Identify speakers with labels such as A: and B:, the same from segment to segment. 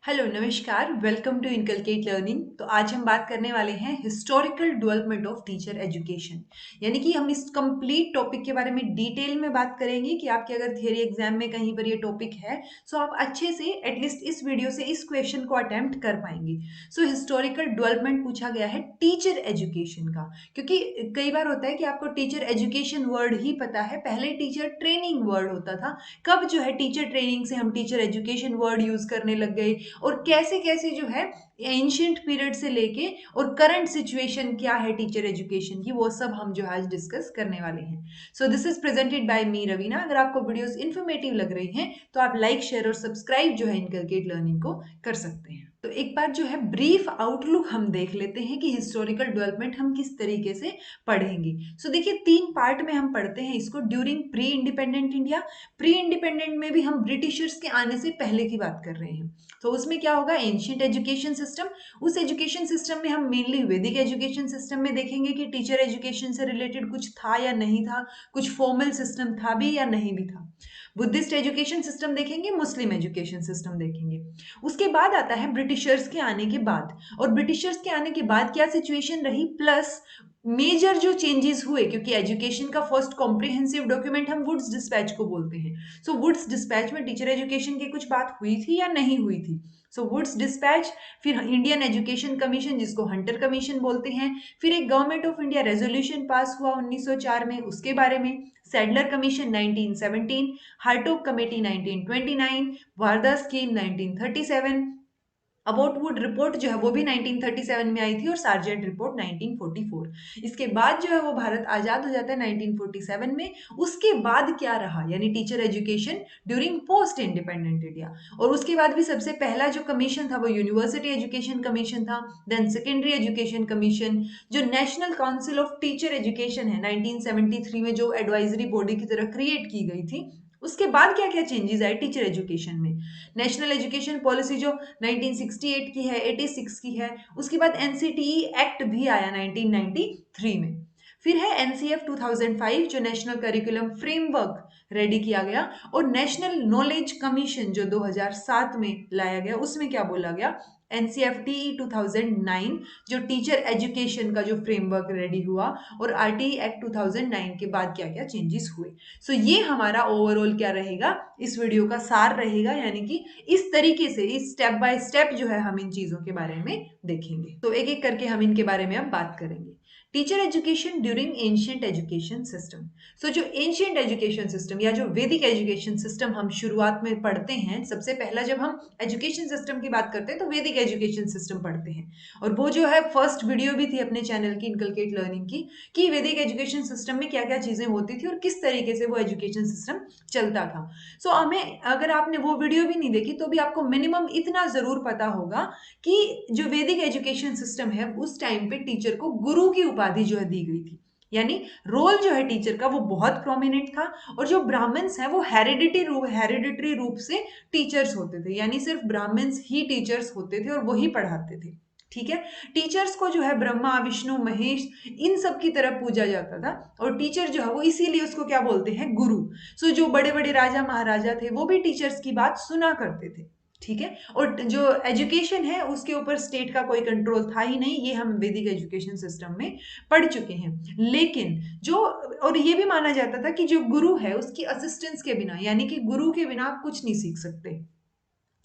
A: Hello नमस्कार, welcome to inculcate learning. तो आज हम बात करने वाले हैं historical development of teacher education. यानी कि हम इस कंप्लीट टॉपिक के बारे में डिटेल में बात करेंगे कि आपके अगर थियरी एग्जाम में कहीं पर ये टॉपिक है सो आप अच्छे से एटलीस्ट इस वीडियो से इस क्वेश्चन को अटेम्प्ट कर पाएंगे। सो हिस्टोरिकल डेवलपमेंट पूछा गया है टीचर एजुकेशन का, क्योंकि कई बार होता है कि आपको टीचर एजुकेशन वर्ड ही पता है, पहले टीचर ट्रेनिंग वर्ड होता था। कब जो है टीचर ट्रेनिंग से हम टीचर एजुकेशन वर्ड यूज करने लग गए और कैसे कैसे जो है एंशियंट पीरियड से लेके और करंट सिचुएशन क्या है टीचर एजुकेशन की, वो सब हम जो आज डिस्कस करने वाले हैं। So this is presented by me Raveena. अगर आपको वीडियोस इन्फॉर्मेटिव लग रही हैं तो आप लाइक शेयर और सब्सक्राइब जो है इनकलकेट लर्निंग को कर सकते हैं। तो एक बार जो है ब्रीफ आउटलुक हम देख लेते हैं कि हिस्टोरिकल डेवलपमेंट हम किस तरीके से पढ़ेंगे। सो देखिए, तीन पार्ट में हम पढ़ते हैं इसको during pre independent India. Pre independent में भी हम ब्रिटिशर्स के आने से पहले की बात कर रहे हैं। तो उसमें क्या होगा, एंशियंट एजुकेशन सिस्टम। उस एजुकेशन सिस्टम में हम मेनली वैदिक एजुकेशन सिस्टम में देखेंगे कि टीचर एजुकेशन से रिलेटेड कुछ था या नहीं था, कुछ फॉर्मल सिस्टम था भी या नहीं भी था। बुद्धिस्ट एजुकेशन सिस्टम देखेंगे, मुस्लिम एजुकेशन सिस्टम देखेंगे। उसके बाद आता है ब्रिटिशर्स के आने के बाद, और ब्रिटिशर्स के आने के बाद क्या सिचुएशन रही, प्लस मेजर जो चेंजेस हुए, क्योंकि एजुकेशन का फर्स्ट कॉम्प्रिहेंसिव डॉक्यूमेंट हम वुड्स डिस्पैच को बोलते हैं। सो वुड्स डिस्पैच में टीचर एजुकेशन की कुछ बात हुई थी या नहीं हुई थी। सो वुड्स डिस्पैच, फिर इंडियन एजुकेशन कमीशन जिसको हंटर कमीशन बोलते हैं, फिर एक गवर्नमेंट ऑफ इंडिया रेजोल्यूशन पास हुआ 1904 में, उसके बारे में, Sadler commission 1917, Hartog committee 1929, Wardha scheme 1937, Abbott Wood report जो है वो भी 1937 में आई थी, और सार्जेंट रिपोर्ट 1944। इसके बाद जो है वो भारत आजाद हो जाता है 1947 में। उसके बाद क्या रहा, यानी teacher education during post independent India. और उसके बाद भी सबसे पहला जो कमीशन था वो यूनिवर्सिटी एजुकेशन कमीशन था। देन सेकेंडरी एजुकेशन कमीशन, जो national council of teacher education है 1973 में, जो एडवाइजरी बॉडी की तरह क्रिएट की गई थी। उसके बाद क्या क्या चेंजेस आए टीचर एजुकेशन में, नेशनल एजुकेशन पॉलिसी जो 1968 की है, 86 की है। उसके बाद एनसीटीई एक्ट भी आया 1993 में। फिर है एनसीएफ 2005 जो नेशनल करिकुलम फ्रेमवर्क रेडी किया गया, और नेशनल नॉलेज कमीशन जो 2007 में लाया गया, उसमें क्या बोला गया, एनसीएफटी 2009 जो टीचर एजुकेशन का जो फ्रेमवर्क रेडी हुआ, और आरटीई एक्ट 2009 के बाद क्या क्या चेंजेस हुए। सो ये हमारा ओवरऑल क्या रहेगा, इस वीडियो का सार रहेगा। यानी कि इस तरीके से इस स्टेप बाय स्टेप जो है हम इन चीजों के बारे में देखेंगे। तो एक एक करके हम इनके बारे में अब बात करेंगे। Teacher education during ancient education system. So जो एंशियंट एजुकेशन सिस्टम या जो वैदिक एजुकेशन सिस्टम हम शुरुआत में पढ़ते हैं, सबसे पहला जब हम एजुकेशन सिस्टम की बात करते हैं तो वैदिक एजुकेशन सिस्टम पढ़ते हैं। और वो जो है फर्स्ट वीडियो भी थी अपने चैनल की इनकलकेट लर्निंग की, कि वैदिक एजुकेशन सिस्टम में क्या क्या चीजें होती थी और किस तरीके से वो एजुकेशन सिस्टम चलता था। सो हमें, अगर आपने वो वीडियो भी नहीं देखी तो भी आपको मिनिमम इतना जरूर पता होगा कि जो वैदिक एजुकेशन सिस्टम है उस टाइम पे टीचर को गुरु की उपाधि जो है दी गई थी। यानी रोल जो है टीचर का वो बहुत प्रोमिनेंट था, और जो ब्राह्मण्स हैं वो हेरिडिटरी रूप से टीचर्स होते थे, यानी सिर्फ ब्राह्मण्स ही टीचर्स होते थे और वही पढ़ाते थे। ठीक है, टीचर्स को जो है ब्रह्मा विष्णु महेश इन सब की तरह पूजा जाता था, और टीचर जो है वो इसीलिए उसको क्या बोलते हैं, गुरु। सो जो बड़े बड़े राजा महाराजा थे वो भी टीचर्स की बात सुना करते थे। ठीक है, और जो एजुकेशन है उसके ऊपर स्टेट का कोई कंट्रोल था ही नहीं, ये हम वैदिक एजुकेशन सिस्टम में पढ़ चुके हैं। लेकिन जो, और ये भी माना जाता था कि जो गुरु है उसकी असिस्टेंस के बिना, यानी कि गुरु के बिना आप कुछ नहीं सीख सकते।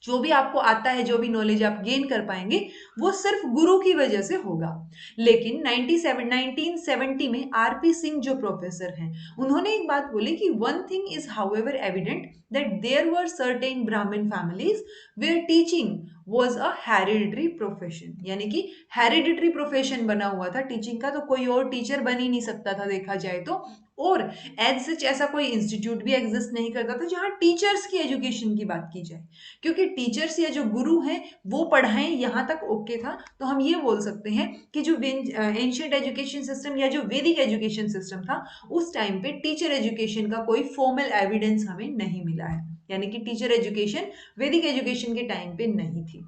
A: जो भी आपको आता है, जो भी नॉलेज आप गेन कर पाएंगे वो सिर्फ गुरु की वजह से होगा। लेकिन 1970 में आरपी सिंह जो प्रोफेसर हैं, उन्होंने एक बात बोली कि one thing is however evident that there were certain Brahmin families where teaching was a hereditary profession. यानी कि हेरिडिटरी प्रोफेशन बना हुआ था टीचिंग का, तो कोई और टीचर बन ही नहीं सकता था देखा जाए तो। और एज सच ऐसा कोई इंस्टीट्यूट भी एग्जिस्ट नहीं करता था जहां टीचर्स की एजुकेशन की बात की जाए, क्योंकि टीचर्स या जो गुरु हैं वो पढ़ाएं यहां तक ओके था। तो हम ये बोल सकते हैं कि जो एंशियंट एजुकेशन सिस्टम या जो वैदिक एजुकेशन सिस्टम था, उस टाइम पे टीचर एजुकेशन का कोई फॉर्मल एविडेंस हमें नहीं मिला है, यानी कि टीचर एजुकेशन वैदिक एजुकेशन के टाइम पे नहीं थी।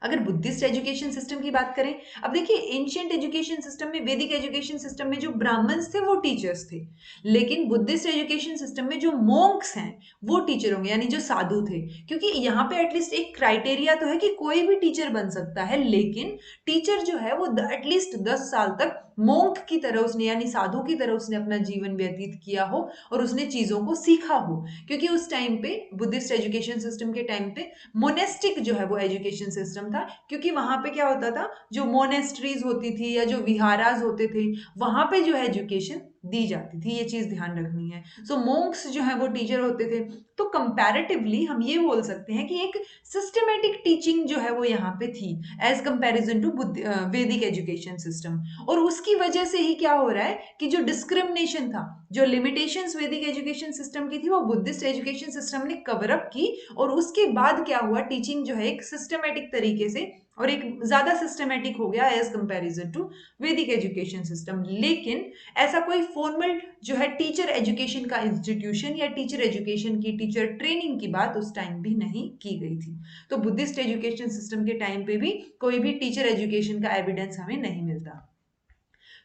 A: अगर बुद्धिस्ट एजुकेशन सिस्टम की बात करें, अब देखिए एंशियंट एजुकेशन सिस्टम में, वैदिक एजुकेशन सिस्टम में जो ब्राह्मण्स थे वो टीचर्स थे, लेकिन बुद्धिस्ट एजुकेशन सिस्टम में जो मोंक्स हैं वो टीचर होंगे, यानी जो साधु थे। क्योंकि यहाँ पे एटलीस्ट एक क्राइटेरिया तो है कि कोई भी टीचर बन सकता है, लेकिन टीचर जो है वो एटलीस्ट 10 साल तक मोंक की तरह उसने, यानी साधु की तरह उसने अपना जीवन व्यतीत किया हो और उसने चीजों को सीखा हो। क्योंकि उस टाइम पे बुद्धिस्ट एजुकेशन सिस्टम के टाइम पे मोनेस्टिक जो है वो एजुकेशन सिस्टम था, क्योंकि वहां पे क्या होता था, जो मोनेस्ट्रीज होती थी या जो विहाराज होते थे, वहां पे जो है एजुकेशन दी जाती थी। ये चीज ध्यान रखनी है। सो मोंक्स जो है वो टीचर होते थे। तो कंपैरेटिवली हम ये बोल सकते हैं कि एक सिस्टमेटिक टीचिंग जो है वो यहाँ पे थी एज कंपैरिजन टू वैदिक एजुकेशन सिस्टम। और उसकी वजह से ही क्या हो रहा है कि जो डिस्क्रिमिनेशन था, जो लिमिटेशंस वैदिक एजुकेशन सिस्टम की थी, वो बुद्धिस्ट एजुकेशन सिस्टम ने कवर अप की। और उसके बाद क्या हुआ, टीचिंग जो है एक सिस्टमेटिक तरीके से और एक ज्यादा सिस्टमेटिक हो गया एज कंपैरिजन टू वैदिक एजुकेशन सिस्टम। लेकिन ऐसा कोई फॉर्मल जो है टीचर एजुकेशन का इंस्टीट्यूशन या टीचर एजुकेशन की, टीचर ट्रेनिंग की बात उस टाइम भी नहीं की गई थी। तो बुद्धिस्ट एजुकेशन सिस्टम के टाइम पे भी कोई भी टीचर एजुकेशन का एविडेंस हमें नहीं मिलता।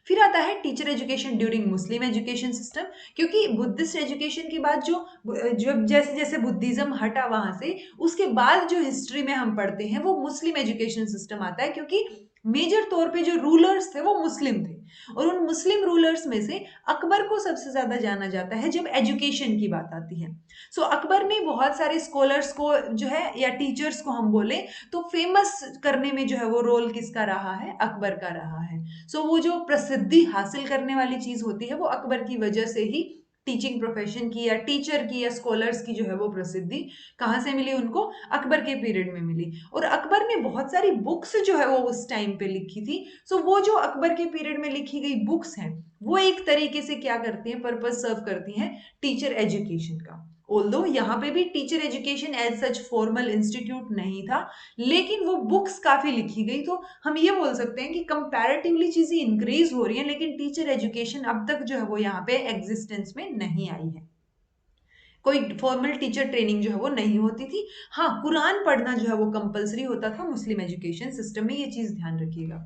A: फिर आता है टीचर एजुकेशन ड्यूरिंग मुस्लिम एजुकेशन सिस्टम। क्योंकि बुद्धिस्ट एजुकेशन के बाद जो जो जैसे जैसे बुद्धिज्म हटा वहां से, उसके बाद जो हिस्ट्री में हम पढ़ते हैं वो मुस्लिम एजुकेशन सिस्टम आता है। क्योंकि मेजर तौर पे जो रूलर्स थे वो मुस्लिम थे, और उन मुस्लिम रूलर्स में से अकबर को सबसे ज्यादा जाना जाता है जब एजुकेशन की बात आती है। सो अकबर ने बहुत सारे स्कॉलर्स को जो है, या टीचर्स को हम बोले, तो फेमस करने में जो है वो रोल किसका रहा है, अकबर का रहा है। सो वो जो प्रसिद्धि हासिल करने वाली चीज होती है वो अकबर की वजह से ही टीचिंग प्रोफेशन की या टीचर की या स्कॉलर्स की जो है वो प्रसिद्धि कहाँ से मिली उनको, अकबर के पीरियड में मिली। और अकबर ने बहुत सारी बुक्स जो है वो उस टाइम पे लिखी थी। सो वो जो अकबर के पीरियड में लिखी गई बुक्स हैं वो एक तरीके से क्या करती हैं, पर्पज सर्व करती हैं टीचर एजुकेशन का। ऑल्दो यहाँ पे भी teacher education as such formal institute नहीं था, लेकिन वो बुक्स काफी लिखी गई। तो हम ये बोल सकते हैं कि कंपैरेटिवली चीजें इंक्रीज हो रही हैं, लेकिन टीचर एजुकेशन अब तक जो है वो यहाँ पे एग्जिस्टेंस में नहीं आई है। कोई फॉर्मल टीचर ट्रेनिंग जो है वो नहीं होती थी। हाँ, कुरान पढ़ना जो है वो कंपलसरी होता था मुस्लिम एजुकेशन सिस्टम में, ये चीज ध्यान रखिएगा।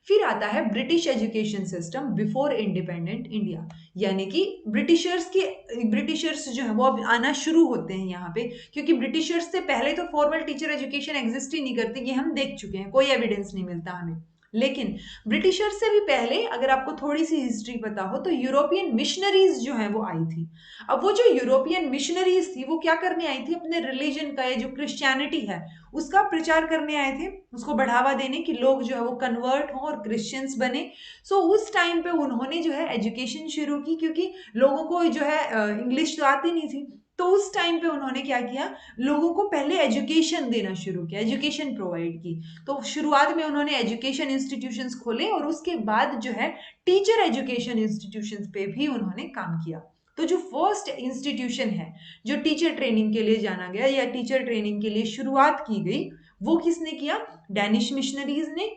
A: फिर आता है British education system before independent India. यानी कि ब्रिटिशर्स जो है वो अब आना शुरू होते हैं यहाँ पे। क्योंकि ब्रिटिशर्स से पहले तो फॉर्मल टीचर एजुकेशन एग्जिस्ट ही नहीं करती, ये हम देख चुके हैं, कोई एविडेंस नहीं मिलता हमें। लेकिन ब्रिटिशर्स से भी पहले अगर आपको थोड़ी सी हिस्ट्री पता हो तो यूरोपियन मिशनरीज जो है वो आई थी। अब वो जो यूरोपियन मिशनरीज थी वो क्या करने आई थी, अपने रिलीजन का, या जो क्रिश्चियनिटी है उसका प्रचार करने आए थे, उसको बढ़ावा देने कि लोग जो है वो कन्वर्ट हों और क्रिश्चियंस बने। सो उस टाइम पे उन्होंने जो है एजुकेशन शुरू की, क्योंकि लोगों को जो है इंग्लिश तो आती नहीं थी। तो उस टाइम पे उन्होंने क्या किया, लोगों को पहले एजुकेशन देना शुरू किया, एजुकेशन प्रोवाइड की। तो शुरुआत में उन्होंने एजुकेशन इंस्टीट्यूशंस खोले और उसके बाद जो है टीचर एजुकेशन इंस्टीट्यूशंस पे भी उन्होंने काम किया। तो जो फर्स्ट इंस्टीट्यूशन है जो टीचर ट्रेनिंग के लिए जाना गया या टीचर ट्रेनिंग के लिए शुरुआत की गई, वो किसने किया, डैनिश मिशनरीज ने।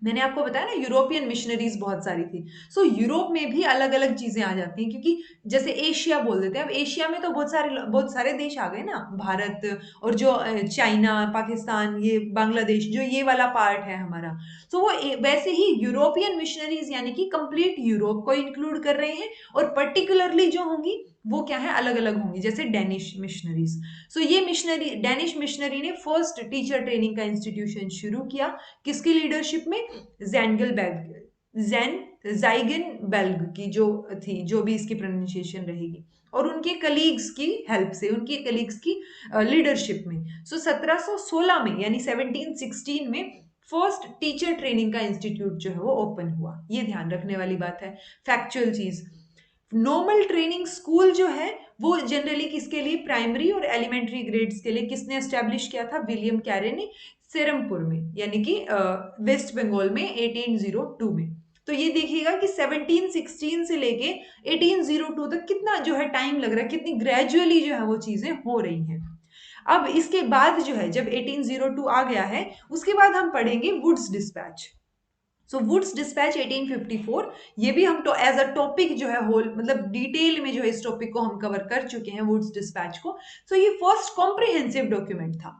A: मैंने आपको बताया ना यूरोपियन मिशनरीज बहुत सारी थी। सो यूरोप में भी अलग अलग चीजें आ जाती हैं, क्योंकि जैसे एशिया बोल देते हैं, अब एशिया में तो बहुत सारे देश आ गए ना, भारत और जो चाइना, पाकिस्तान, ये बांग्लादेश, जो ये वाला पार्ट है हमारा। सो वो वैसे ही यूरोपियन मिशनरीज यानी कि कंप्लीट यूरोप को इंक्लूड कर रहे हैं, और पर्टिकुलरली जो होंगी वो क्या है, अलग अलग होंगी, जैसे डेनिश मिशनरीज। सो ये मिशनरी, डेनिश मिशनरी ने फर्स्ट टीचर ट्रेनिंग का इंस्टीट्यूशन शुरू किया। किसकी लीडरशिप में, जैन जाइगन बेल्ग की जो थी, जो भी इसकी प्रोनाउंसिएशन रहेगी, और उनके कलीग्स की हेल्प से, उनके कलीग्स की लीडरशिप में। सो 1716 में यानी 1716 में फर्स्ट टीचर ट्रेनिंग का इंस्टीट्यूट जो है वो ओपन हुआ। ये ध्यान रखने वाली बात है, फैक्चुअल चीज। नॉर्मल ट्रेनिंग स्कूल जो है वो जनरली किसके लिए, प्राइमरी और एलिमेंट्री ग्रेड्स के लिए किसने एस्टेब्लिश किया था, विलियम कैरे ने, सेरमपुर में, यानी कि वेस्ट बंगाल में 1802 में। तो ये देखिएगा कि 1716 से लेके 1802 तक कितना जो है टाइम लग रहा है, कितनी ग्रेजुअली जो है वो चीजें हो रही हैं। अब इसके बाद जो है जब 1802 आ गया है, उसके बाद हम पढ़ेंगे वुड्स डिस्पैच। सो वुड्स डिस्पैच 1854, ये भी हम तो एज अ टॉपिक जो है होल, मतलब डिटेल में जो है इस टॉपिक को हम कवर कर चुके हैं, वुड्स डिस्पैच को। सो ये फर्स्ट कॉम्प्रिहेंसिव डॉक्यूमेंट था।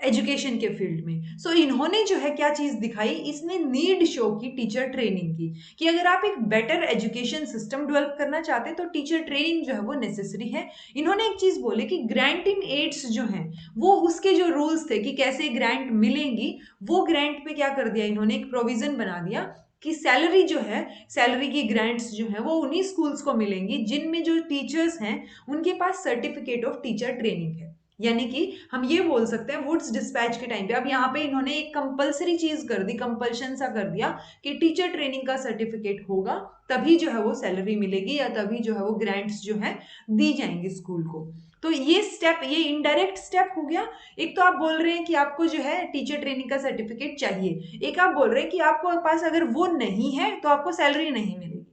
A: एजुकेशन के फील्ड में। सो इन्होंने जो है क्या चीज दिखाई, इसने नीड शो की टीचर ट्रेनिंग की, कि अगर आप एक बेटर एजुकेशन सिस्टम डेवलप करना चाहते हैं तो टीचर ट्रेनिंग जो है वो नेसेसरी है। इन्होंने एक चीज बोली कि ग्रांट इन एड्स जो हैं वो उसके जो रूल्स थे कि कैसे ग्रांट मिलेंगी, वो ग्रांट पे क्या कर दिया इन्होंने, एक प्रोविजन बना दिया कि सैलरी जो है, सैलरी की ग्रांट्स जो है वो उन्हीं स्कूल्स को मिलेंगी जिनमें जो टीचर्स हैं उनके पास सर्टिफिकेट ऑफ टीचर ट्रेनिंग है। यानी कि हम ये बोल सकते हैं वुड्स डिस्पैच के टाइम पे अब यहाँ पे इन्होंने एक कंपलसरी चीज कर दी, कंपल्शन सा कर दिया कि टीचर ट्रेनिंग का सर्टिफिकेट होगा तभी जो है वो सैलरी मिलेगी या तभी जो है वो ग्रांट्स जो है दी जाएंगी स्कूल को। तो ये स्टेप, ये इनडायरेक्ट स्टेप हो गया। एक तो आप बोल रहे हैं कि आपको जो है टीचर ट्रेनिंग का सर्टिफिकेट चाहिए, एक आप बोल रहे हैं कि आपको पास अगर वो नहीं है तो आपको सैलरी नहीं मिलेगी।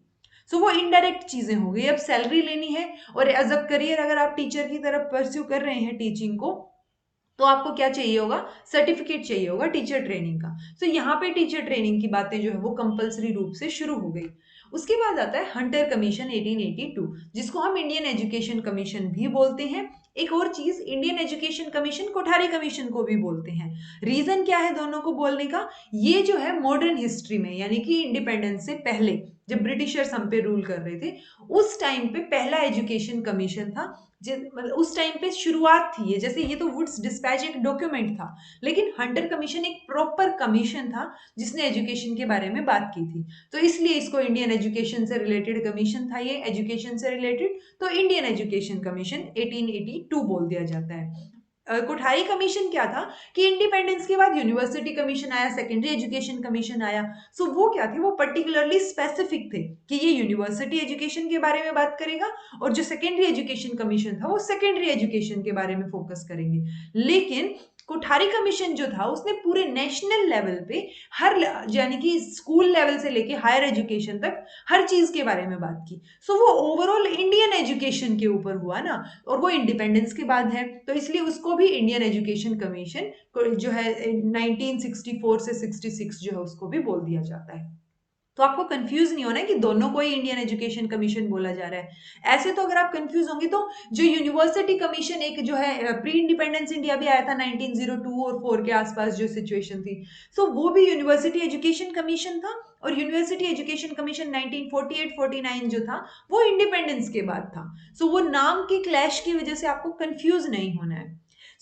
A: सो वो इनडायरेक्ट चीजें हो गई। अब सैलरी लेनी है और एज अ करियर अगर आप टीचर की तरफ परस्यू कर रहे हैं टीचिंग को, तो आपको क्या चाहिए होगा, सर्टिफिकेट चाहिए होगा टीचर ट्रेनिंग का। तो यहाँ पे टीचर ट्रेनिंग की बातें जो है वो कंपलसरी रूप से शुरू हो गई। उसके बाद आता है हंटर कमीशन 1882, जिसको हम इंडियन एजुकेशन कमीशन भी बोलते हैं। एक और चीज, Indian education commission Kothari commission को भी बोलते हैं। रीजन क्या है दोनों को बोलने का, ये जो है मॉडर्न हिस्ट्री में यानी कि इंडिपेंडेंस से पहले जब ब्रिटिशर्स हम पे रूल कर रहे थे उस टाइम पे पहला एजुकेशन कमीशन था। मतलब उस टाइम पे शुरुआत थी ये, जैसे ये तो वुड्स डिस्पैच एक डॉक्यूमेंट था, लेकिन हंटर कमीशन एक प्रॉपर कमीशन था जिसने एजुकेशन के बारे में बात की थी। तो इसलिए इसको इंडियन एजुकेशन से रिलेटेड कमीशन था, ये एजुकेशन से रिलेटेड, तो इंडियन एजुकेशन कमीशन 1882 बोल दिया जाता है। कोठारी कमीशन क्या था कि इंडिपेंडेंस के बाद यूनिवर्सिटी कमीशन आया, सेकेंडरी एजुकेशन कमीशन आया। सो वो क्या थे, वो पर्टिकुलरली स्पेसिफिक थे कि ये यूनिवर्सिटी एजुकेशन के बारे में बात करेगा और जो सेकेंडरी एजुकेशन कमीशन था वो सेकेंडरी एजुकेशन के बारे में फोकस करेंगे। लेकिन कोठारी कमीशन जो था उसने पूरे नेशनल लेवल पे हर, यानी कि स्कूल लेवल से लेके हायर एजुकेशन तक हर चीज के बारे में बात की। सो वो ओवरऑल इंडियन एजुकेशन के ऊपर हुआ ना, और वो इंडिपेंडेंस के बाद है तो इसलिए उसको भी इंडियन एजुकेशन कमीशन जो है 1964 से 66 जो है उसको भी बोल दिया जाता है। तो आपको कंफ्यूज नहीं होना है कि दोनों को ही इंडियन एजुकेशन कमीशन बोला जा रहा है। ऐसे तो अगर आप कंफ्यूज होंगे तो जो यूनिवर्सिटी कमीशन एक जो है प्री इंडिपेंडेंस इंडिया भी आया था 1902 और 4 के आसपास जो सिचुएशन थी, सो वो भी यूनिवर्सिटी एजुकेशन कमीशन था। और यूनिवर्सिटी एजुकेशन कमीशन 1948-49 जो था वो इंडिपेंडेंस के बाद था। सो वो नाम के क्लैश की वजह से आपको कंफ्यूज नहीं होना है।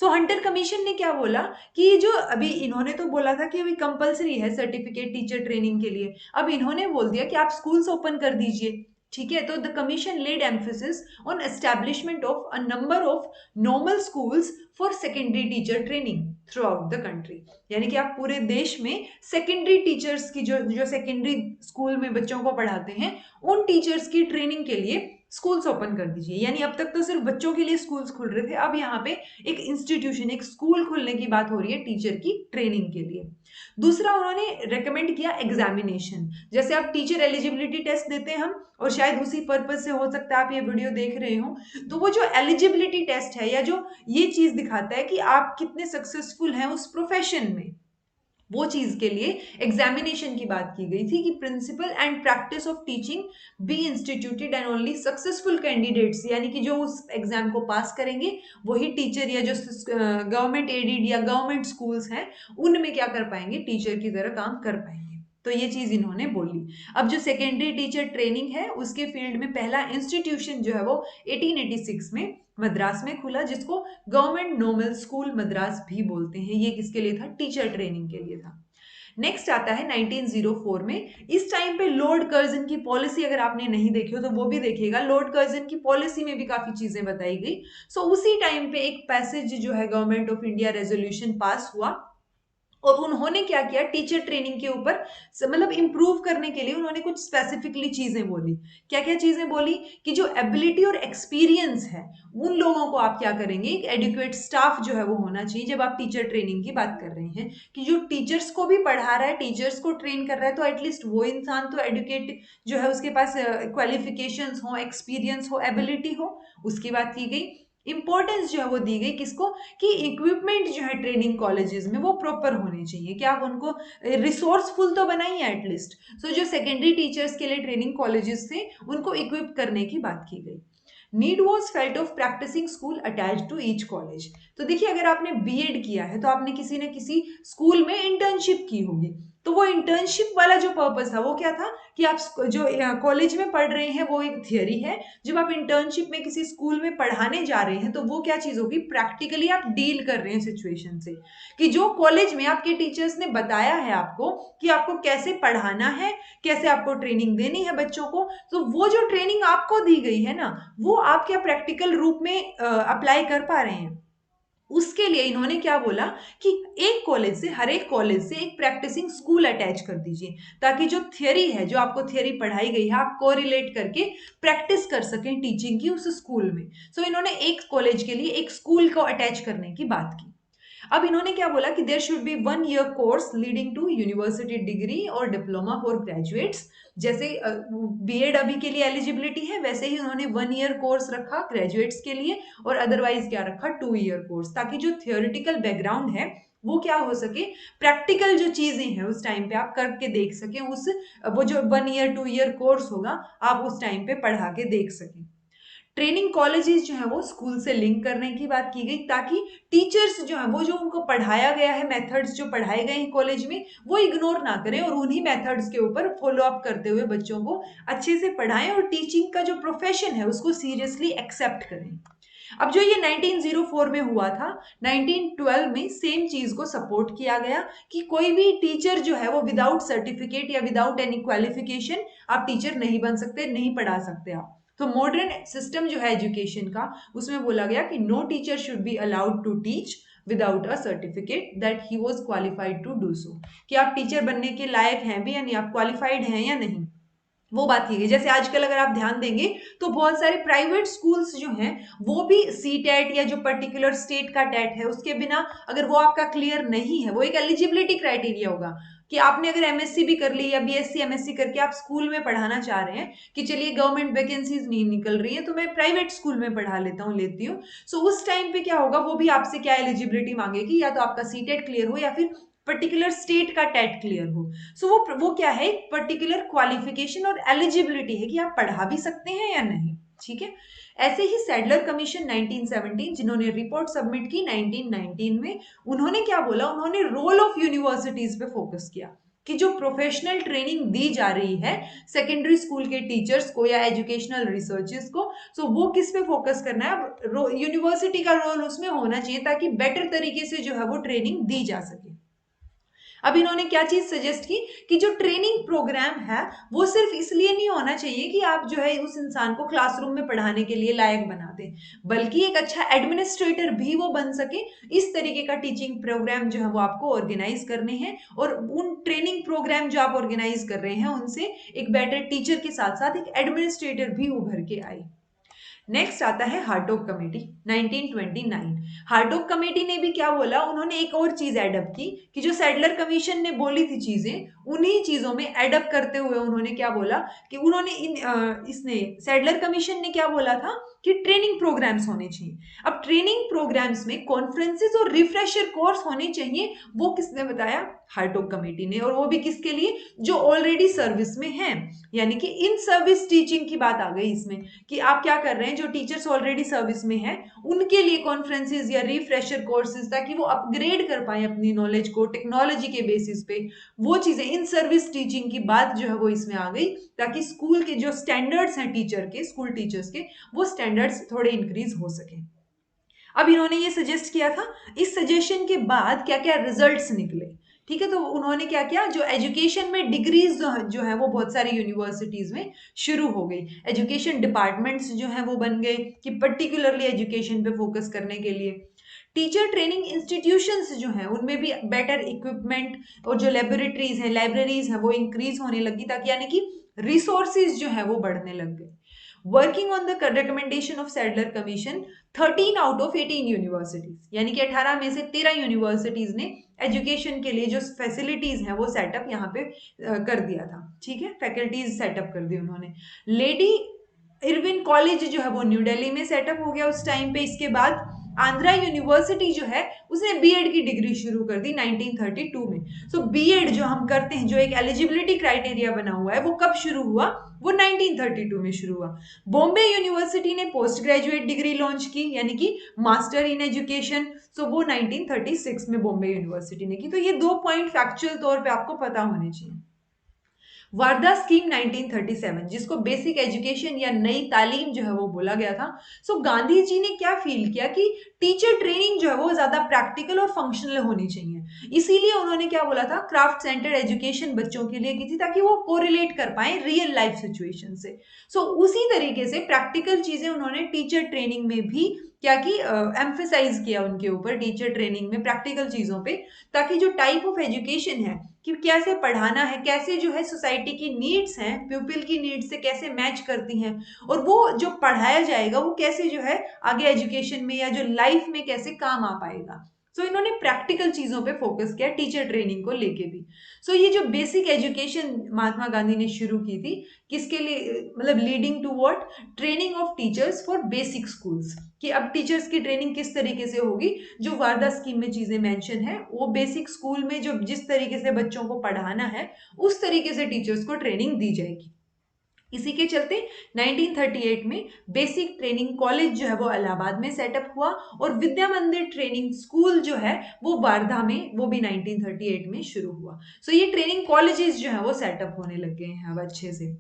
A: सो हंटर कमीशन ने क्या बोला कि जो अभी इन्होंने तो बोला था कि अभी कंपलसरी है सर्टिफिकेट टीचर ट्रेनिंग के लिए, अब इन्होंने बोल दिया कि आप स्कूल्स ओपन कर दीजिए। ठीक है, तो the commission laid emphasis on establishment of a number of normal schools for secondary teacher training throughout the country. यानी कि आप पूरे देश में सेकेंडरी टीचर्स की जो जो सेकेंडरी स्कूल में बच्चों को पढ़ाते हैं उन टीचर्स की ट्रेनिंग के लिए स्कूल्स ओपन कर दीजिए। यानी अब तक तो सिर्फ बच्चों के लिए स्कूल्स खुल रहे थे, अब यहाँ पे एक इंस्टीट्यूशन, एक स्कूल खुलने की बात हो रही है टीचर की ट्रेनिंग के लिए। दूसरा उन्होंने रेकमेंड किया एग्जामिनेशन। जैसे आप टीचर एलिजिबिलिटी टेस्ट देते हैं हम, और शायद उसी पर्पज से हो सकता है आप ये वीडियो देख रहे हो, तो वो जो एलिजिबिलिटी टेस्ट है या जो ये चीज दिखाता है कि आप कितने सक्सेसफुल हैं उस प्रोफेशन में, वो चीज के लिए एग्जामिनेशन की बात की गई थी कि principle and practice of teaching be instituted and only successful candidates, यानी कि जो उस एग्जाम को पास करेंगे वही टीचर या जो गवर्नमेंट एडेड या गवर्नमेंट स्कूल्स हैं उनमें क्या कर पाएंगे, टीचर की तरह काम कर पाएंगे। तो ये चीज इन्होंने बोली। अब जो सेकेंडरी टीचर ट्रेनिंग है उसके फील्ड में पहला इंस्टीट्यूशन जो है वो 1886 में मद्रास में खुला, जिसको गवर्नमेंट नॉर्मल स्कूल मद्रास भी बोलते हैं। ये किसके लिए था, टीचर ट्रेनिंग के लिए था। नेक्स्ट आता है 1904 में। इस टाइम पे लॉर्ड कर्जन की पॉलिसी अगर आपने नहीं देखी हो तो वो भी देखिएगा। लॉर्ड कर्जन की पॉलिसी में भी काफी चीजें बताई गई। सो उसी टाइम पे एक पैसेज जो है गवर्नमेंट ऑफ इंडिया रेजोल्यूशन पास हुआ और उन्होंने क्या किया, टीचर ट्रेनिंग के ऊपर मतलब इंप्रूव करने के लिए उन्होंने कुछ स्पेसिफिकली चीजें बोली। क्या क्या चीजें बोली कि जो एबिलिटी और एक्सपीरियंस है उन लोगों को आप क्या करेंगे, एक एडुकेट स्टाफ जो है वो होना चाहिए। जब आप टीचर ट्रेनिंग की बात कर रहे हैं कि जो टीचर्स को भी पढ़ा रहा है, टीचर्स को ट्रेन कर रहा है, तो एटलीस्ट वो इंसान तो एडुकेट जो है उसके पास क्वालिफिकेशंस हो, एक्सपीरियंस हो, एबिलिटी हो, उसकी बात की गई। इंपॉर्टेंस जो है वो दी गई किसको, कि इक्विपमेंट जो है ट्रेनिंग कॉलेजेस में वो प्रॉपर होने चाहिए, कि आप उनको रिसोर्सफुल तो बनाइए एटलीस्ट। सो जो सेकेंडरी टीचर्स के लिए ट्रेनिंग कॉलेजेस थे उनको इक्विप करने की बात की गई। Need was felt of practicing school attach to each college. तो देखिए, अगर आपने बीएड किया है तो आपने किसी न किसी स्कूल में इंटर्नशिप की होगी, तो वो इंटर्नशिप वाला जो पर्पस था वो क्या था कि आप जो कॉलेज में पढ़ रहे हैं वो एक थियरी है, जब आप इंटर्नशिप में किसी स्कूल में पढ़ाने जा रहे हैं तो वो क्या चीज होगी, प्रैक्टिकली आप डील कर रहे हैं सिचुएशन से, कि जो कॉलेज में आपके टीचर्स ने बताया है आपको कि आपको कैसे पढ़ाना है, कैसे आपको ट्रेनिंग देनी है बच्चों को, तो वो जो ट्रेनिंग आपको दी गई है ना, वो आप क्या प्रैक्टिकल रूप में अप्लाई कर पा रहे हैं। उसके लिए इन्होंने क्या बोला कि एक कॉलेज से, हर एक कॉलेज से एक प्रैक्टिसिंग स्कूल अटैच कर दीजिए, ताकि जो थियरी है, जो आपको थियरी पढ़ाई गई है, आप कोरिलेट करके प्रैक्टिस कर सकें टीचिंग की उस स्कूल में। सो इन्होंने एक कॉलेज के लिए एक स्कूल को अटैच करने की बात की। अब इन्होंने क्या बोला कि there should be 1 year course leading to university degree और डिप्लोमा फॉर ग्रेजुएट्स। जैसे बीएड अभी के लिए एलिजिबिलिटी है, वैसे ही उन्होंने 1 year कोर्स रखा ग्रेजुएट्स के लिए, और अदरवाइज क्या रखा, 2 year कोर्स, ताकि जो थियोरिटिकल बैकग्राउंड है वो क्या हो सके, प्रैक्टिकल जो चीजें हैं उस टाइम पे आप करके देख सकें, उस वो जो 1 year 2 year कोर्स होगा आप उस टाइम पे पढ़ा के देख सकें। ट्रेनिंग कॉलेजेस जो है वो स्कूल से लिंक करने की बात की गई, ताकि टीचर्स जो है वो जो उनको पढ़ाया गया है, मेथड्स जो पढ़ाए गए हैं कॉलेज में, वो इग्नोर ना करें और उन्हीं मेथड्स के ऊपर फॉलो अप करते हुए बच्चों को अच्छे से पढ़ाएं और टीचिंग का जो प्रोफेशन है उसको सीरियसली एक्सेप्ट करें। अब जो ये 1904 में हुआ था, 1912 में सेम चीज को सपोर्ट किया गया कि कोई भी टीचर जो है वो विदाउट सर्टिफिकेट या विदाउट एनी क्वालिफिकेशन आप टीचर नहीं बन सकते, नहीं पढ़ा सकते आप। तो मॉडर्न सिस्टम जो है एजुकेशन का, उसमें बोला गया कि no teacher should be allowed to teach without a certificate that he was qualified to do so, कि आप टीचर बनने के लायक हैं भी या नहीं, आप क्वालिफाइड हैं या नहीं, वो बात की गई। जैसे आजकल अगर आप ध्यान देंगे तो बहुत सारे प्राइवेट स्कूल्स जो हैं वो भी सी टेट या जो पर्टिकुलर स्टेट का टेट है उसके बिना, अगर वो आपका क्लियर नहीं है, वो एक एलिजिबिलिटी क्राइटेरिया होगा कि आपने अगर एमएससी भी कर ली या बीएससी एमएससी करके आप स्कूल में पढ़ाना चाह रहे हैं कि चलिए गवर्नमेंट वैकेंसीज नहीं निकल रही है तो मैं प्राइवेट स्कूल में पढ़ा लेता हूँ, लेती हूँ। सो उस टाइम पे क्या होगा, वो भी आपसे क्या एलिजिबिलिटी मांगेगी, या तो आपका सी टेट क्लियर हो या फिर पर्टिकुलर स्टेट का टेट क्लियर हो। सो वो क्या है, एक पर्टिकुलर क्वालिफिकेशन और एलिजिबिलिटी है कि आप पढ़ा भी सकते हैं या नहीं। ठीक है। ऐसे ही सैडलर कमीशन 1917, जिन्होंने रिपोर्ट सबमिट की 1919 में, उन्होंने क्या बोला, उन्होंने रोल ऑफ यूनिवर्सिटीज पे फोकस किया कि जो प्रोफेशनल ट्रेनिंग दी जा रही है सेकेंडरी स्कूल के टीचर्स को या एजुकेशनल रिसर्चर्स को, सो वो किस पे फोकस करना है, यूनिवर्सिटी का रोल उसमें होना चाहिए ताकि बेटर तरीके से जो है वो ट्रेनिंग दी जा सके। अब इन्होंने क्या चीज सजेस्ट की कि जो ट्रेनिंग प्रोग्राम है वो सिर्फ इसलिए नहीं होना चाहिए कि आप जो है उस इंसान को क्लासरूम में पढ़ाने के लिए लायक बना दें, बल्कि एक अच्छा एडमिनिस्ट्रेटर भी वो बन सके। इस तरीके का टीचिंग प्रोग्राम जो है वो आपको ऑर्गेनाइज करने हैं, और उन ट्रेनिंग प्रोग्राम जो आप ऑर्गेनाइज कर रहे हैं उनसे एक बेटर टीचर के साथ साथ एक एडमिनिस्ट्रेटर भी उभर के आए। नेक्स्ट आता है हार्टोग कमेटी 1929। हार्टोग कमेटी ने भी क्या बोला, उन्होंने एक और चीज एडअप की कि जो सैडलर कमीशन ने बोली थी चीजें, उन्हीं चीजों में एडअप करते हुए उन्होंने क्या बोला कि उन्होंने इसने सैडलर कमीशन ने क्या बोला था कि ट्रेनिंग प्रोग्राम्स होने चाहिए। अब ट्रेनिंग प्रोग्राम्स में कॉन्फ्रेंसेस और रिफ्रेशर कोर्स होने चाहिए, वो किसने बताया, हार्टोग कमेटी ने, और वो भी किसके लिए, जो ऑलरेडी सर्विस में है, यानी कि इन सर्विस टीचिंग की बात आ गई इसमें, कि आप क्या कर रहे हैं, जो टीचर्स ऑलरेडी सर्विस में हैं उनके लिए कॉन्फ्रेंसेस या रिफ्रेशर कोर्सेज, ताकि वो अपग्रेड कर पाए अपनी नॉलेज को टेक्नोलॉजी के बेसिस पे, वो चीजें इन सर्विस टीचिंग की बात जो है वो इसमें आ गई, ताकि स्कूल के जो स्टैंडर्ड्स हैं टीचर के, स्कूल टीचर्स के, वो स्टैंडर्ड्स थोड़े इंक्रीज हो सके। अब इन्होंने ये सजेस्ट किया था, इस सजेशन के बाद क्या क्या रिजल्ट्स निकले। ठीक है, तो उन्होंने क्या किया, जो एजुकेशन में डिग्रीज जो है वो बहुत सारी यूनिवर्सिटीज में शुरू हो गई, एजुकेशन डिपार्टमेंट्स जो है वो बन गए कि पर्टिकुलरली एजुकेशन पे फोकस करने के लिए। टीचर ट्रेनिंग इंस्टीट्यूशंस जो हैं उनमें भी बेटर इक्विपमेंट और जो लेबोरेटरीज हैं, लाइब्रेरीज हैं, वो इंक्रीज होने लगी, ताकि यानी कि रिसोर्सेज जो है वो बढ़ने लग गए। Working on the recommendation of Sadler commission 13 out of 18 universities, यानी कि 18 में से 13 यूनिवर्सिटीज ने एजुकेशन के लिए जो फैसिलिटीज हैं वो सेटअप यहाँ पे कर दिया था। ठीक है, फैकल्टीज सेटअप कर दी उन्होंने। लेडी इरविन कॉलेज जो है वो न्यू दिल्ली में सेटअप हो गया उस टाइम पे। इसके बाद आंध्रा यूनिवर्सिटी जो है उसने बीएड की डिग्री शुरू कर दी 1932 में। सो बीएड जो हम करते हैं, जो एक एलिजिबिलिटी क्राइटेरिया बना हुआ है, वो कब शुरू हुआ? वो 1932 में शुरू हुआ। बॉम्बे यूनिवर्सिटी ने पोस्ट ग्रेजुएट डिग्री लॉन्च की, यानी कि मास्टर इन एजुकेशन, सो वो 1936 में बॉम्बे यूनिवर्सिटी ने की। तो ये 2 पॉइंट फैक्चुअल तौर पे आपको पता होने चाहिए। वारदा स्कीम 1937, जिसको बेसिक एजुकेशन या नई तालीम जो है वो बोला गया था। सो गांधी जी ने क्या फील किया कि टीचर ट्रेनिंग जो है वो ज्यादा प्रैक्टिकल और फंक्शनल होनी चाहिए। इसीलिए उन्होंने क्या बोला था, क्राफ्ट सेंटर्ड एजुकेशन बच्चों के लिए की थी, ताकि वो कोरिलेट कर पाए रियल लाइफ सिचुएशन से। सो उसी तरीके से प्रैक्टिकल चीजें उन्होंने टीचर ट्रेनिंग में भी क्या की, एम्फेसाइज किया उनके ऊपर, टीचर ट्रेनिंग में प्रैक्टिकल चीजों पे, ताकि जो टाइप ऑफ एजुकेशन है कि कैसे पढ़ाना है, कैसे जो है सोसाइटी की नीड्स हैं, पीपल की नीड्स से कैसे मैच करती हैं, और वो जो पढ़ाया जाएगा वो कैसे जो है आगे एजुकेशन में या जो लाइफ में कैसे काम आ पाएगा। सो इन्होंने प्रैक्टिकल चीजों पे फोकस किया टीचर ट्रेनिंग को लेके भी। सो ये जो बेसिक एजुकेशन महात्मा गांधी ने शुरू की थी, किसके लिए, मतलब leading to what, training of teachers for basic schools, कि अब टीचर्स की ट्रेनिंग किस तरीके से होगी। जो वारदा स्कीम में चीजें मेंशन है, वो बेसिक स्कूल में जो जिस तरीके से बच्चों को पढ़ाना है उस तरीके से टीचर्स को ट्रेनिंग दी जाएगी। इसी के चलते 1938 में बेसिक ट्रेनिंग कॉलेज जो है वो इलाहाबाद में सेटअप हुआ, और विद्या मंदिर ट्रेनिंग स्कूल जो है वो वारधा में, वो भी 1938 में शुरू हुआ। सो ये ट्रेनिंग कॉलेजेस जो है वो सेटअप होने लग गए हैं अब अच्छे से।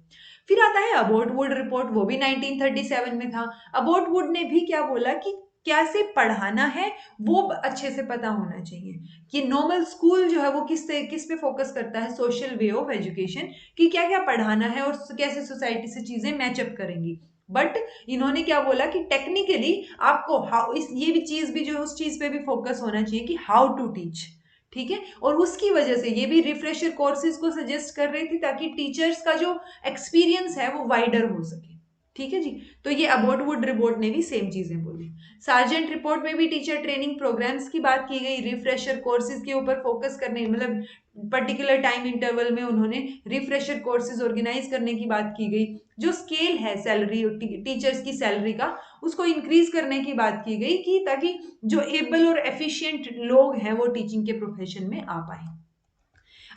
A: फिर आता है अबॉट वुड रिपोर्ट, वो भी 1937 में था। अबॉट वुड ने भी क्या बोला कि कैसे पढ़ाना है वो अच्छे से पता होना चाहिए, कि नॉर्मल स्कूल जो है वो किस पे फोकस करता है, सोशल वे ऑफ एजुकेशन, कि क्या क्या पढ़ाना है और कैसे सोसाइटी से चीजें मैचअप करेंगी। बट इन्होंने क्या बोला कि टेक्निकली आपको हाउ, इस ये भी चीज भी जो है उस चीज पे भी फोकस होना चाहिए कि हाउ टू टीच। ठीक है, और उसकी वजह से ये भी रिफ्रेशर कोर्सेज को सजेस्ट कर रही थी, ताकि टीचर्स का जो एक्सपीरियंस है वो वाइडर हो सके। ठीक है जी। तो ये अबॉट वुड रिपोर्ट ने भी सेम चीजें बोली। सार्जेंट रिपोर्ट में भी टीचर ट्रेनिंग प्रोग्राम्स की बात की गई, रिफ्रेशर कोर्सेज के ऊपर फोकस करने, मतलब पर्टिकुलर टाइम इंटरवल में उन्होंने रिफ्रेशर कोर्सेज ऑर्गेनाइज करने की बात की गई। जो स्केल है सैलरी, टीचर्स की सैलरी का, उसको इंक्रीज करने की बात की गई, कि ताकि जो एबल और एफिशिएंट लोग हैं वो टीचिंग के प्रोफेशन में आ पाए।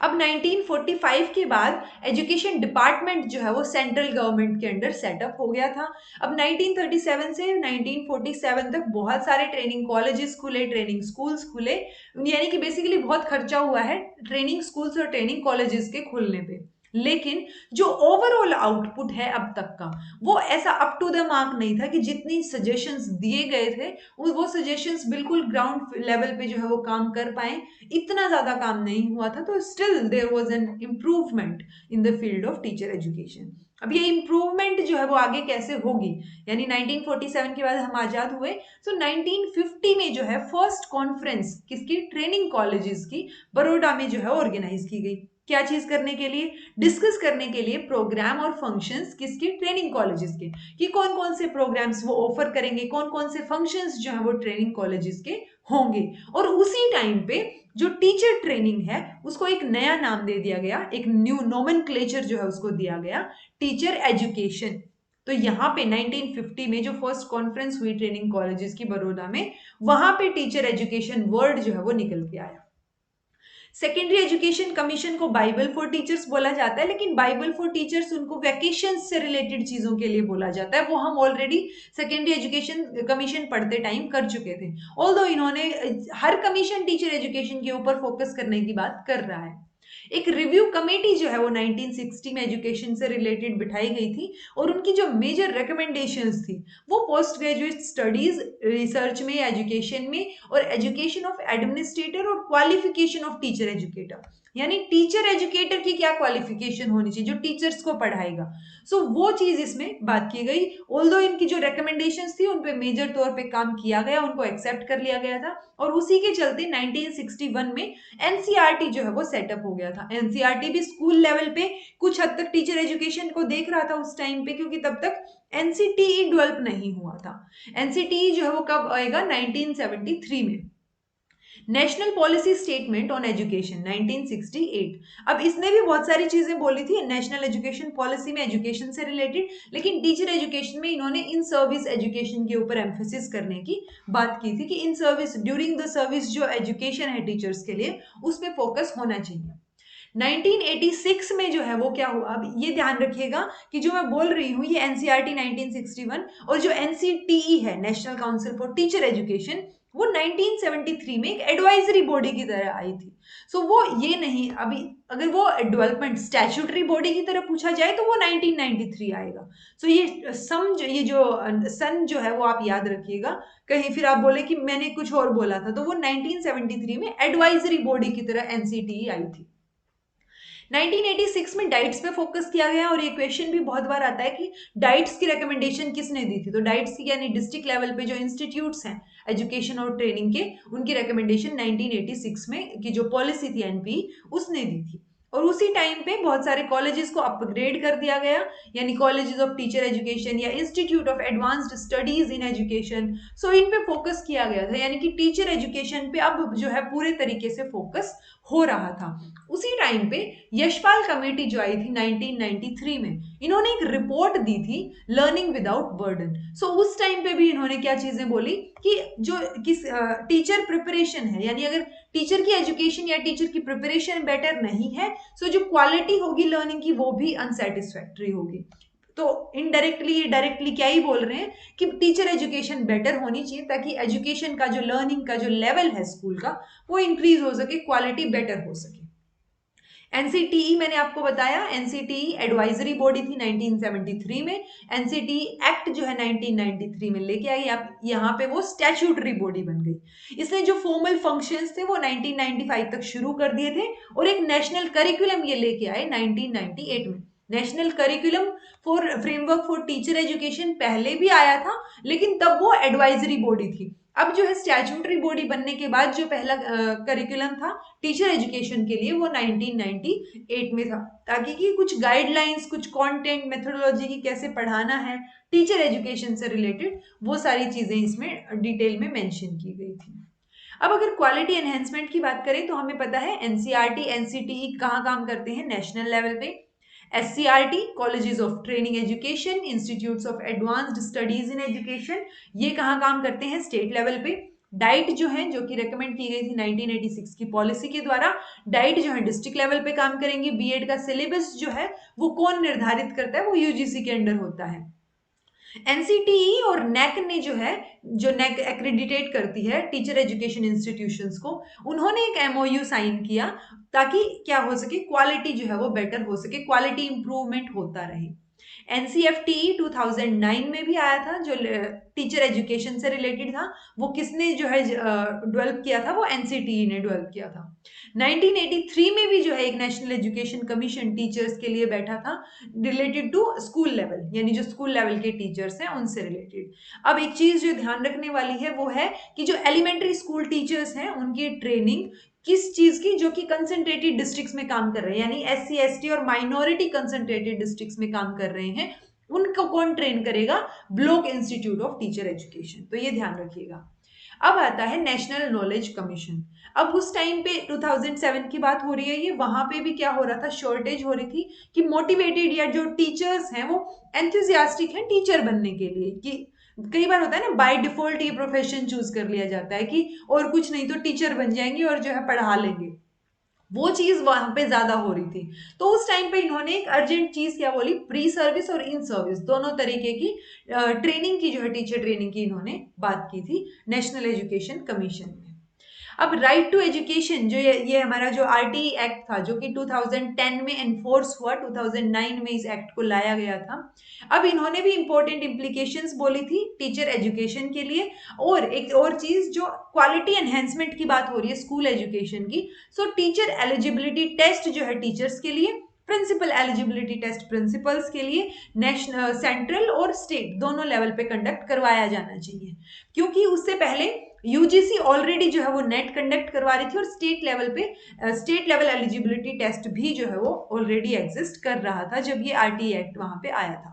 A: अब 1945 के बाद एजुकेशन डिपार्टमेंट जो है वो सेंट्रल गवर्नमेंट के अंडर सेटअप हो गया था। अब 1937 से 1947 तक बहुत सारे ट्रेनिंग कॉलेजेस खुले, ट्रेनिंग स्कूल्स खुले, यानी कि बेसिकली बहुत खर्चा हुआ है ट्रेनिंग स्कूल्स और ट्रेनिंग कॉलेजेस के खुलने पे। लेकिन जो ओवरऑल आउटपुट है अब तक का, वो ऐसा अप टू द मार्क नहीं था, कि जितनी सजेशंस दिए गए थे वो सजेशंस बिल्कुल ग्राउंड लेवल पे जो है वो काम कर पाए, इतना ज्यादा काम नहीं हुआ था। तो still there was an improvement in the field of teacher education. अब ये इम्प्रूवमेंट जो है वो आगे कैसे होगी, यानी 1947 के बाद हम आजाद हुए, तो 1950 में जो है फर्स्ट कॉन्फ्रेंस किसकी, ट्रेनिंग कॉलेजेस की, बड़ौदा में जो है ऑर्गेनाइज की गई। क्या चीज करने के लिए, डिस्कस करने के लिए प्रोग्राम और फंक्शंस किसके, ट्रेनिंग कॉलेजेस के, कि कौन कौन से प्रोग्राम्स वो ऑफर करेंगे, कौन कौन से फंक्शंस जो है वो ट्रेनिंग कॉलेजेस के होंगे। और उसी टाइम पे जो टीचर ट्रेनिंग है उसको एक नया नाम दे दिया गया, एक न्यू नोमेनक्लेचर जो है उसको दिया गया, टीचर एजुकेशन। तो यहाँ पे 1950 में जो फर्स्ट कॉन्फ्रेंस हुई ट्रेनिंग कॉलेजेस की बड़ौदा में, वहां पे टीचर एजुकेशन वर्ड जो है वो निकल के आया। सेकेंडरी एजुकेशन कमीशन को बाइबल फॉर टीचर्स बोला जाता है, लेकिन बाइबल फॉर टीचर्स उनको वैकेशन से रिलेटेड चीजों के लिए बोला जाता है, वो हम ऑलरेडी सेकेंडरी एजुकेशन कमीशन पढ़ते टाइम कर चुके थे। ऑल्दो इन्होंने हर कमीशन टीचर एजुकेशन के ऊपर फोकस करने की बात कर रहा है। एक रिव्यू कमेटी जो है वो 1960 में एजुकेशन से रिलेटेड बिठाई गई थी, और उनकी जो मेजर रिकमेंडेशंस थी वो पोस्ट ग्रेजुएट स्टडीज, रिसर्च में, एजुकेशन में, और एजुकेशन ऑफ एडमिनिस्ट्रेटर और क्वालिफिकेशन ऑफ टीचर एजुकेटर, यानी टीचर एजुकेटर की क्या क्वालिफिकेशन होनी चाहिए जो टीचर्स को पढ़ाएगा। सो वो चीज इसमें बात की गई। ऑल्दो इनकी जो रिकमेंडेशंस थी उन पे मेजर तौर पे काम किया गया, उनको एक्सेप्ट कर लिया गया था, और उसी के चलते 1961 में एनसीईआरटी जो है वो सेटअप हो गया था। एनसीईआरटी भी स्कूल लेवल पे कुछ हद तक टीचर एजुकेशन को देख रहा था उस टाइम पे, क्योंकि तब तक एनसीटीई डेवलप नहीं हुआ था। एनसीटीई जो है वो कब आएगा, 1973 में। National policy statement on education 1968। अब इसने भी बहुत सारी चीजें बोली थी नेशनल एजुकेशन पॉलिसी में एजुकेशन से रिलेटेड, लेकिन टीचर एजुकेशन में इन्होंने इन सर्विस एजुकेशन के ऊपर एम्फेसिस करने की बात की थी कि in service during the service जो एजुकेशन है टीचर्स के लिए उस पर फोकस होना चाहिए। 1986 में जो है वो क्या हुआ, अब ये ध्यान रखिएगा कि जो मैं बोल रही हूँ ये एनसीईआरटी 1961 और जो एनसीटीई है national council for teacher education वो 1973 में एक एडवाइजरी बॉडी की तरह आई थी। सो वो ये नहीं, अभी अगर वो डेवलपमेंट स्टैट्यूटरी बॉडी की तरह पूछा जाए तो वो 1993 आएगा। सो ये ये जो सन जो है वो आप याद रखिएगा, कहीं फिर आप बोले कि मैंने कुछ और बोला था, तो वो 1973 में एडवाइजरी बॉडी की तरह एनसीटीई आई थी। 1986 में डाइट्स पे फोकस किया गया और ये क्वेश्चन भी बहुत बार आता है कि डाइट्स की रिकमेंडेशन किसने दी थी, तो डाइट्स की यानी डिस्ट्रिक्ट लेवल पे जो इंस्टीट्यूट्स हैं एजुकेशन और ट्रेनिंग के, उनकी रिकमेंडेशन 1986 में की जो पॉलिसी थी एनपी उसने दी थी। और उसी टाइम पे बहुत सारे कॉलेजेस को अपग्रेड कर दिया गया, यानी कॉलेजेस ऑफ टीचर एजुकेशन या institute of advanced studies in education, so इन पे फोकस किया गया था, यानी कि टीचर एजुकेशन पे अब जो है पूरे तरीके से फोकस हो रहा था। उसी टाइम पे यशपाल कमेटी जो आई थी 1993 में, इन्होंने एक रिपोर्ट दी थी लर्निंग विदाउट बर्डन। सो उस टाइम पे भी इन्होंने क्या चीजें बोली कि जो किस टीचर प्रिपरेशन है, यानी अगर टीचर की एजुकेशन या टीचर की प्रिपरेशन बेटर नहीं है, सो जो क्वालिटी होगी लर्निंग की वो भी अनसेटिस्फैक्टरी होगी। तो इनडायरेक्टली ये डायरेक्टली क्या ही बोल रहे हैं कि टीचर एजुकेशन बेटर होनी चाहिए ताकि एजुकेशन का जो लर्निंग का जो लेवल है स्कूल का वो इंक्रीज हो सके, क्वालिटी बेटर हो सके। एनसीटीई मैंने आपको बताया, एनसीटीई एडवाइजरी बॉडी थी 1973 में, एनसीटीई एक्ट जो है 1993 में लेके आई, अब यहाँ पे वो स्टैट्यूटरी बॉडी बन गई। इसने जो फॉर्मल फंक्शंस थे वो 1995 तक शुरू कर दिए थे और एक नेशनल करिकुलम ये लेके आए 1998 में। National curriculum for framework for teacher education पहले भी आया था, लेकिन तब वो एडवाइजरी बॉडी थी। अब जो है स्टैट्यूटरी बॉडी बनने के बाद जो पहला करिकुलम था टीचर एजुकेशन के लिए वो 1998 में था, ताकि कि कुछ गाइडलाइंस, कुछ कंटेंट, मेथोडोलॉजी की कैसे पढ़ाना है टीचर एजुकेशन से रिलेटेड, वो सारी चीजें इसमें डिटेल में मेंशन की गई थी। अब अगर क्वालिटी एनहेंसमेंट की बात करें तो हमें पता है एनसीईआरटी एनसीटीई कहाँ काम करते हैं, नेशनल लेवल पे। SCERT colleges of training education, institutes of advanced studies in education, ये कहाँ काम करते हैं, स्टेट लेवल पे। डाइट जो है, जो कि रेकमेंड की गई थी 1986 की पॉलिसी के द्वारा, डाइट जो है डिस्ट्रिक्ट लेवल पे काम करेंगे। बीएड का सिलेबस जो है वो कौन निर्धारित करता है, वो यूजीसी के अंडर होता है। एनसीटीई और नेक ने जो है, जो नेक एक्रेडिटेट करती है टीचर एजुकेशन इंस्टीट्यूशंस को, उन्होंने एक एमओयू साइन किया ताकि क्या हो सके, क्वालिटी जो है वो बेटर हो सके, क्वालिटी इंप्रूवमेंट होता रहे। एनसीएफटीई 2009 में भी आया था, जो टीचर एजुकेशन से रिलेटेड था, वो किसने जो है डेवलप किया था, वो एनसीटीई ने डेवलप किया था। 1983 में भी जो है एक नेशनल एजुकेशन कमीशन टीचर्स के लिए बैठा था, रिलेटेड टू स्कूल लेवल, यानी जो स्कूल लेवल के टीचर्स हैं उनसे रिलेटेड। अब एक चीज जो ध्यान रखने वाली है वो है कि जो एलिमेंट्री स्कूल टीचर्स हैं उनकी ट्रेनिंग किस चीज की, जो कि कंसंट्रेटेड डिस्ट्रिक्ट्स में काम कर रहे हैं, यानी एससी एसटी और माइनॉरिटी कंसंट्रेटेड डिस्ट्रिक्ट्स में काम कर रहे हैं, उनको कौन ट्रेन करेगा, block institute of teacher education. तो ये ध्यान रखिएगा। अब आता है नेशनल नॉलेज कमीशन। अब उस टाइम पे 2007 की बात हो रही है, ये वहां पे भी क्या हो रहा था, शॉर्टेज हो रही थी कि मोटिवेटेड या जो टीचर्स हैं वो एंथुजियास्टिक हैं टीचर बनने के लिए, कि कई बार होता है ना बाय डिफॉल्ट ये प्रोफेशन चूज कर लिया जाता है कि और कुछ नहीं तो टीचर बन जाएंगे और जो है पढ़ा लेंगे, वो चीज वहां पे ज्यादा हो रही थी। तो उस टाइम पे इन्होंने एक अर्जेंट चीज क्या बोली, प्री सर्विस और इन सर्विस दोनों तरीके की ट्रेनिंग की, जो है टीचर ट्रेनिंग की इन्होंने बात की थी नेशनल एजुकेशन कमीशन में। अब राइट टू एजुकेशन जो ये हमारा जो आरटीई एक्ट था, जो कि 2010 में एनफोर्स हुआ, 2009 में इस एक्ट को लाया गया था। अब इन्होंने भी इंपॉर्टेंट इम्प्लीकेशंस बोली थी टीचर एजुकेशन के लिए। और एक और चीज, जो क्वालिटी एनहेंसमेंट की बात हो रही है स्कूल एजुकेशन की, सो टीचर एलिजिबिलिटी टेस्ट जो है टीचर्स के लिए, प्रिंसिपल एलिजिबिलिटी टेस्ट प्रिंसिपल्स के लिए नेशनल, सेंट्रल और स्टेट दोनों लेवल पे कंडक्ट करवाया जाना चाहिए, क्योंकि उससे पहले यूजीसी ऑलरेडी जो है वो नेट कंडक्ट करवा रही थी और स्टेट लेवल पे स्टेट लेवल एलिजिबिलिटी टेस्ट भी जो है वो ऑलरेडी एग्जिस्ट कर रहा था जब ये आरटीई एक्ट वहां पे आया था।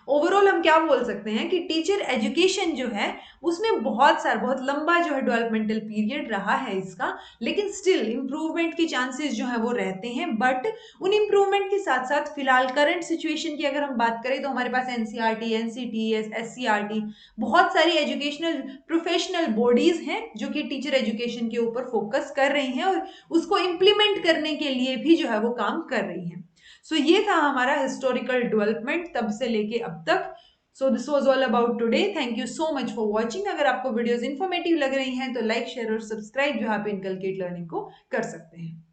A: ओवरऑल हम क्या बोल सकते हैं कि टीचर एजुकेशन जो है उसमें बहुत लंबा जो है डेवलपमेंटल पीरियड रहा है इसका, लेकिन स्टिल इम्प्रूवमेंट के चांसेस जो है वो रहते हैं। बट उन इम्प्रूवमेंट के साथ साथ फिलहाल करंट सिचुएशन की अगर हम बात करें तो हमारे पास एनसीईआरटी, एनसीटीईएस, एससीईआरटी, बहुत सारी एजुकेशनल प्रोफेशनल बॉडीज हैं जो कि टीचर एजुकेशन के ऊपर फोकस कर रही हैं और उसको इम्प्लीमेंट करने के लिए भी जो है वो काम कर रही हैं। सो ये था हमारा हिस्टोरिकल डेवलपमेंट तब से लेके अब तक। So this was all about today. Thank you so much for watching. अगर आपको वीडियोस इन्फॉर्मेटिव लग रही हैं तो लाइक, शेयर और सब्सक्राइब जो आप इनकलकेट लर्निंग को कर सकते हैं।